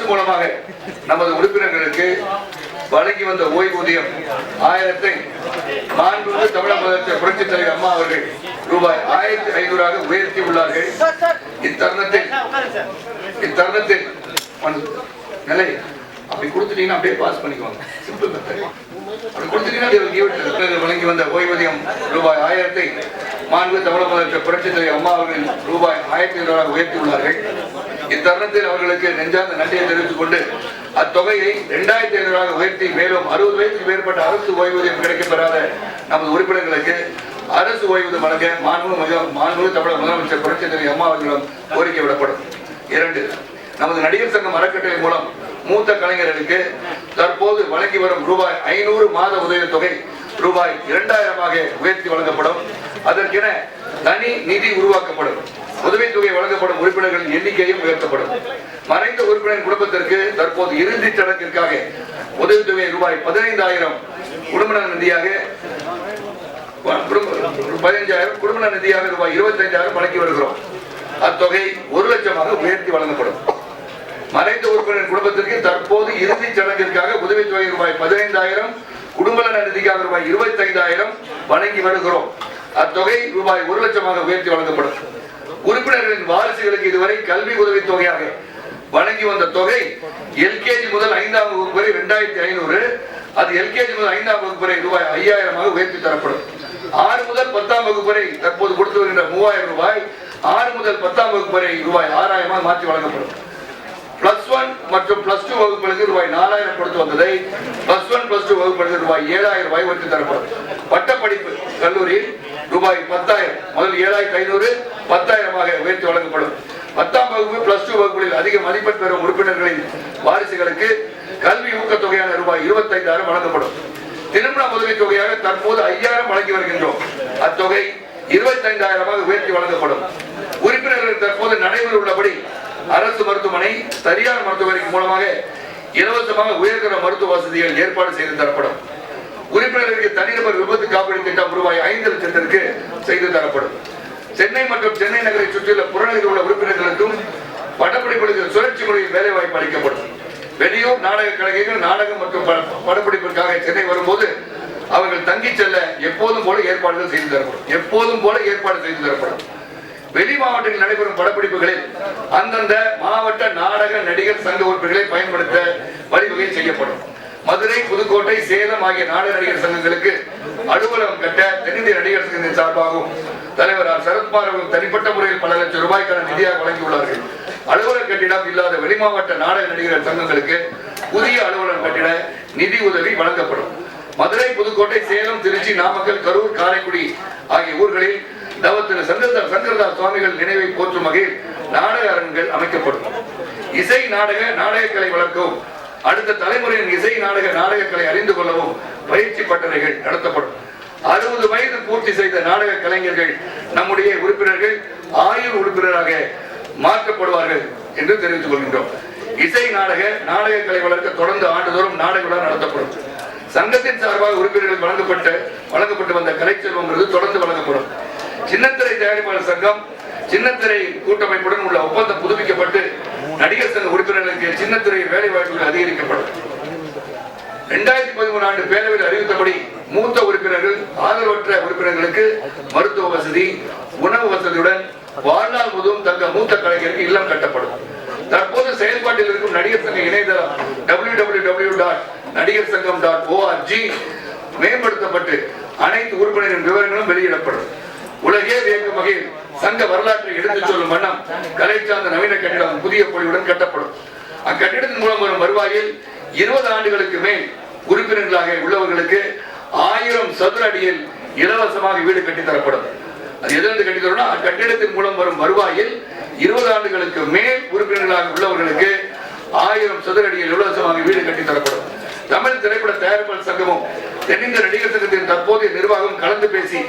மூலமாக நமது உறுப்பினர்களுக்கு வழங்கி வந்த ஓய்வூதியம் 1000 மாண்புமிகு தமிழக முதலமைச்சர் புரட்சித் தலைவர் அம்மா அவர்கள் ரூபாய் 1500 உயர்த்தி உள்ளார்கள். இத்தருணத்தில் நிலை அப்படி கொடுத்துட்டீங்கன்னா அப்படியே பாஸ் பண்ணிக்குவாங்க. Simple method. அப்படி கொடுத்துட்டீங்கன்னா வழங்கி வந்த ஓய்வூதியம் ரூபாய் 1000 மாண்புமிகு தமிழக முதலமைச்சர் புரட்சித் தலைவர் அம்மா அவர்கள் ரூபாய் 1500 உயர்த்தி உள்ளார்கள். இத்தருணத்தில் அவர்களுக்கு நெஞ்சார்ந்த நன்றியை தெரிவித்துக் கொண்டு அத்தொகையை 2500 உயர்த்தி மேலும் 60 வயதுக்கு மேற்பட்ட அரசு ஓய்வூதியம் கிடைக்கப்பெறாத நமது உறுப்பினர்களுக்கு அரசு ஓய்வூதியம் வழங்க மாண்புமிகு தமிழக முதலமைச்சர் புரட்சித் தலைவர் அம்மா அவர்களிடம் கோரிக்கை விடப்படும். 2. நமது நடிகர் சங்கம் அறக்கட்டளை மூலம் மூத்த கலைஞர்களுக்கு தற்போது வழங்கி வரும் ரூபாய் 500 மாத உதவித்தொகை ரூபாய் 2000 உயர்த்தி வழங்கப்படும். அதற்கென தனி நிதி உருவாக்கப்படும். உதவித்தொகை வழங்கப்படும் உறுப்பினர்களின் எண்ணிக்கையும் உயர்த்தப்படும். மறைந்த உறுப்பினர் குடும்பத்திற்கு தற்போது இறுதி சடங்கிற்காக உதவித்தொகை ரூபாய் 15000 குடும்ப நிதியாக 15,000 குடும்ப நிதியாக ரூபாய் 25,000 வழங்கி வருகிறோம். அத்தொகை 1 லட்சமாக உயர்த்தி வழங்கப்படும். மறைந்த உறுப்பினர் குடும்பத்திற்கு தற்போது இறுதி சடங்கிற்காக உதவித்தொகை ரூபாய் 15,000 குடும்ப நிதிக்காக ரூபாய் 25,000 வழங்கி வருகிறோம். அத்தொகை ரூபாய் 1 லட்சமாக உயர்த்தி வழங்கப்படும். உறுப்பினர்களின் வாரிசுகளுக்கு இதுவரை கல்வி உதவித்தொகையாக வழங்கி வந்த தொகை எல்கேஜி முதல் 5ஆம் வகுப்பு வரை 2500, அது எல்கேஜி முதல் 5ஆம் வகுப்பு வரை ரூபாய் 5000 உயர்த்தி தரப்படும். 6 முதல் 10ஆம் வகுப்பு வரை தற்போது கொடுத்து வருகின்ற 3000 ரூபாய் 6 முதல் 10ஆம் வகுப்பு வரை ரூபாய் 6000 மாற்றி வழங்கப்படும். +1 மற்றும் +2 வகுப்புகளுக்கு ரூபாய் 4000 கொடுத்து வந்ததை +1 +2 வகுப்புகளுக்கு ரூபாய் 7000 உயர்த்தி தரப்படும். பட்டப்படிப்பு கல்லூரியில் ரூபாய் 10,000 முதல் 7500 10,000 உயர்த்தி வழங்கப்படும். 10ஆம் வகுப்பு +2 வகுப்புகளில் அதிக மதிப்பெண் பெறும் உறுப்பினர்களின் வாரிசுகளுக்கு கல்வி ஊக்கத்தொகையான ரூபாய் 25,000 வழங்கப்படும். திருமண உதவித் தொகையாக தற்போது 5000 வழங்கி வருகின்றோம். அத்தொகை 25,000 உயர்த்தி வழங்கப்படும். உறுப்பினர்கள் தற்போது நடைமுறை உள்ளபடி அரசு மருத்துவமனை, தனியார் மருத்துவமனைக்கு மூலமாக இலவசமாக உயர்தர மருத்துவ வசதிகள் ஏற்பாடு செய்து தரப்படும். உறுப்பினர்களுக்கு தனிநபர் விபத்து காப்பீடு திட்டம் ரூபாய் 5 லட்சத்திற்கு செய்து தரப்படும். சென்னை மற்றும் சென்னை நகரை சுற்றியுள்ள புறநகரில் உள்ள உறுப்பினர்களுக்கும் பட்டப்படிப்புகளுக்கு சுழற்சி முறையில் வேலை வாய்ப்பு அளிக்கப்படும். வெளியூர் நாடக கலைஞர்கள் நாடகம் மற்றும் படப்பிடிப்பிற்காக சென்னை வரும்போது அவர்கள் தங்கி செல்ல எப்போதும் போல ஏற்பாடுகள் செய்து தரப்படும். வெளி மாவட்டத்தில் நடைபெறும் படப்பிடிப்புகளில் அந்தந்த மாவட்ட நாடக நடிகர் சங்க உறுப்பினர்களை பயன்படுத்த வழிவகை செய்யப்படும். மதுரை, புதுக்கோட்டை, சேலம் ஆகிய நாடக நடிகர் சங்கங்களுக்கு அலுவலகம் கட்ட தென்னிந்திய நடிகர் சங்கத்தின் சார்பாகவும் தலைவர் சரத்குமார் அவர்கள் தனிப்பட்ட முறையில் பல லட்சம் ரூபாய்க்கான நிதியாக வழங்கியுள்ளார்கள். அலுவலக கட்டிடம் இல்லாத வெளிமாவட்ட நாடக நடிகர் சங்கங்களுக்கு புதிய அலுவலகம் கட்டிட நிதி உதவி வழங்கப்படும். மதுரை, புதுக்கோட்டை, சேலம், திருச்சி, நாமக்கல், கரூர், காரைக்குடி ஆகிய ஊர்களில் திரு சங்கரதாஸ் சுவாமிகள் நினைவை போற்றும் வகையில் நாடக அரங்குகள் அமைக்கப்படும். இசை நாடக கலை வளர்க்கவும் அடுத்த தலைமுறையின் இசை நாடகக்கலை அறிந்து கொள்ளவும் பயிற்சி பட்டறைகள் நடத்தப்படும். 60 வயது பூர்த்தி செய்த நாடக கலைஞர்கள் நம்முடைய உறுப்பினர்கள் ஆயுள் உறுப்பினராக மாற்றப்படுவார்கள் என்று தெரிவித்துக் கொள்கின்றோம். இசை நாடகக்கலை வளர்க்க தொடர்ந்து ஆண்டுதோறும் நாடக விழா நடத்தப்படும். சங்கத்தின் சார்பாக உறுப்பினர்கள் வழங்கப்பட்டு வந்த கலைச்செல்வம் தொடர்ந்து வழங்கப்படும். சின்னத்திரை தயாரிப்பாளர் சங்கம் சின்னத்திரை கூட்டமைப்புடன் உள்ள ஒப்பந்தம் புதுப்பிக்கப்பட்டு நடிகர் சங்க உறுப்பினர்களுக்கு சின்னத்திரையில் வேலை வாய்ப்புகள் அதிகரிக்கப்படும். 2013 ஆண்டு பேரவையில் அறிவித்தபடி மூத்த உறுப்பினர்கள் ஆதரவற்ற உறுப்பினர்களுக்கு மருத்துவ வசதி, உணவு வசதியுடன் வாழ்நாள் முழுவதும் தங்க மூத்த கலைஞருக்கு இல்லம் கட்டப்படும். தற்போது செயல்பாட்டில் இருக்கும் நடிகர் சங்க இணையதளம் www.nadigarsangam.org மேம்படுத்தப்பட்டு அனைத்து உறுப்பினரின் விவரங்களும் வெளியிடப்படும். உலகே வியக்கும் வகையில் சங்க வரலாற்றை எடுத்துச் சொல்லும் வண்ணம் கலை சார்ந்த நவீன கட்டிடம் புதிய பொலிவுடன் கட்டப்படும். அக்கட்டிடத்தின் மூலம் வரும் வருவாயில் 20 ஆண்டுகளுக்கு மேல் உறுப்பினர்களாக உள்ளவர்களுக்கு 1000 சதுர அடியில் இலவசமாக வீடு கட்டித்தரப்படும். அது எதிர்த்து கட்டித்தரோம்னா அக்கட்டிடத்தின் மூலம் வரும் வருவாயில் 20 ஆண்டுகளுக்கு மேல் உறுப்பினர்களாக உள்ளவர்களுக்கு 1000 சதுர அடியில் இலவசமாக வீடு கட்டித்தரப்படும். தமிழ் திரைப்பட தயாரிப்பாளர் சங்கமும் தென்னிந்திய நடிகர் சங்கத்தின் தற்போதைய நிர்வாகம் கலந்து பேசி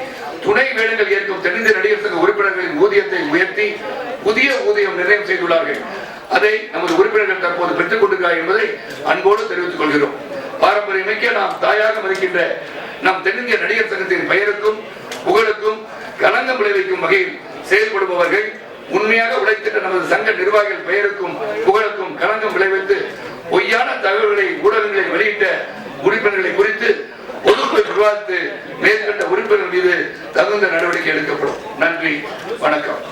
துணை வேடங்கள் ஏற்கும் தென்னிந்திய நடிகர் சங்க உறுப்பினர்களின் ஊதியத்தை உயர்த்தி புதிய ஊதியம் நிர்ணயம் செய்துள்ளார்கள். அதை நமது உறுப்பினர்கள் தற்போது பெற்றுக் கொண்டிருக்கிறார் என்பதை அன்போடு தெரிவித்துக் கொள்கிறோம். பாரம்பரியமிக்க நாம் தாயாக மதிக்கின்ற நம் தென்னிந்திய நடிகர் சங்கத்தின் பெயருக்கும் புகழுக்கும் களங்கம் விளைவிக்கும் வகையில் செயல்படுபவர்கள் உண்மையாக உழைத்திட்ட நமது சங்க நிர்வாகிகள் பெயருக்கும் புகழுக்கும் களங்கம் விளைவித்து தகவல்களை ஊடகங்களில் வெளியிட்ட உறுப்பினர்களை குறித்து பொதுக்குழு விவாதித்து மேற்கண்ட உறுப்பினர் மீது தகுந்த நடவடிக்கை எடுக்கப்படும். நன்றி, வணக்கம்.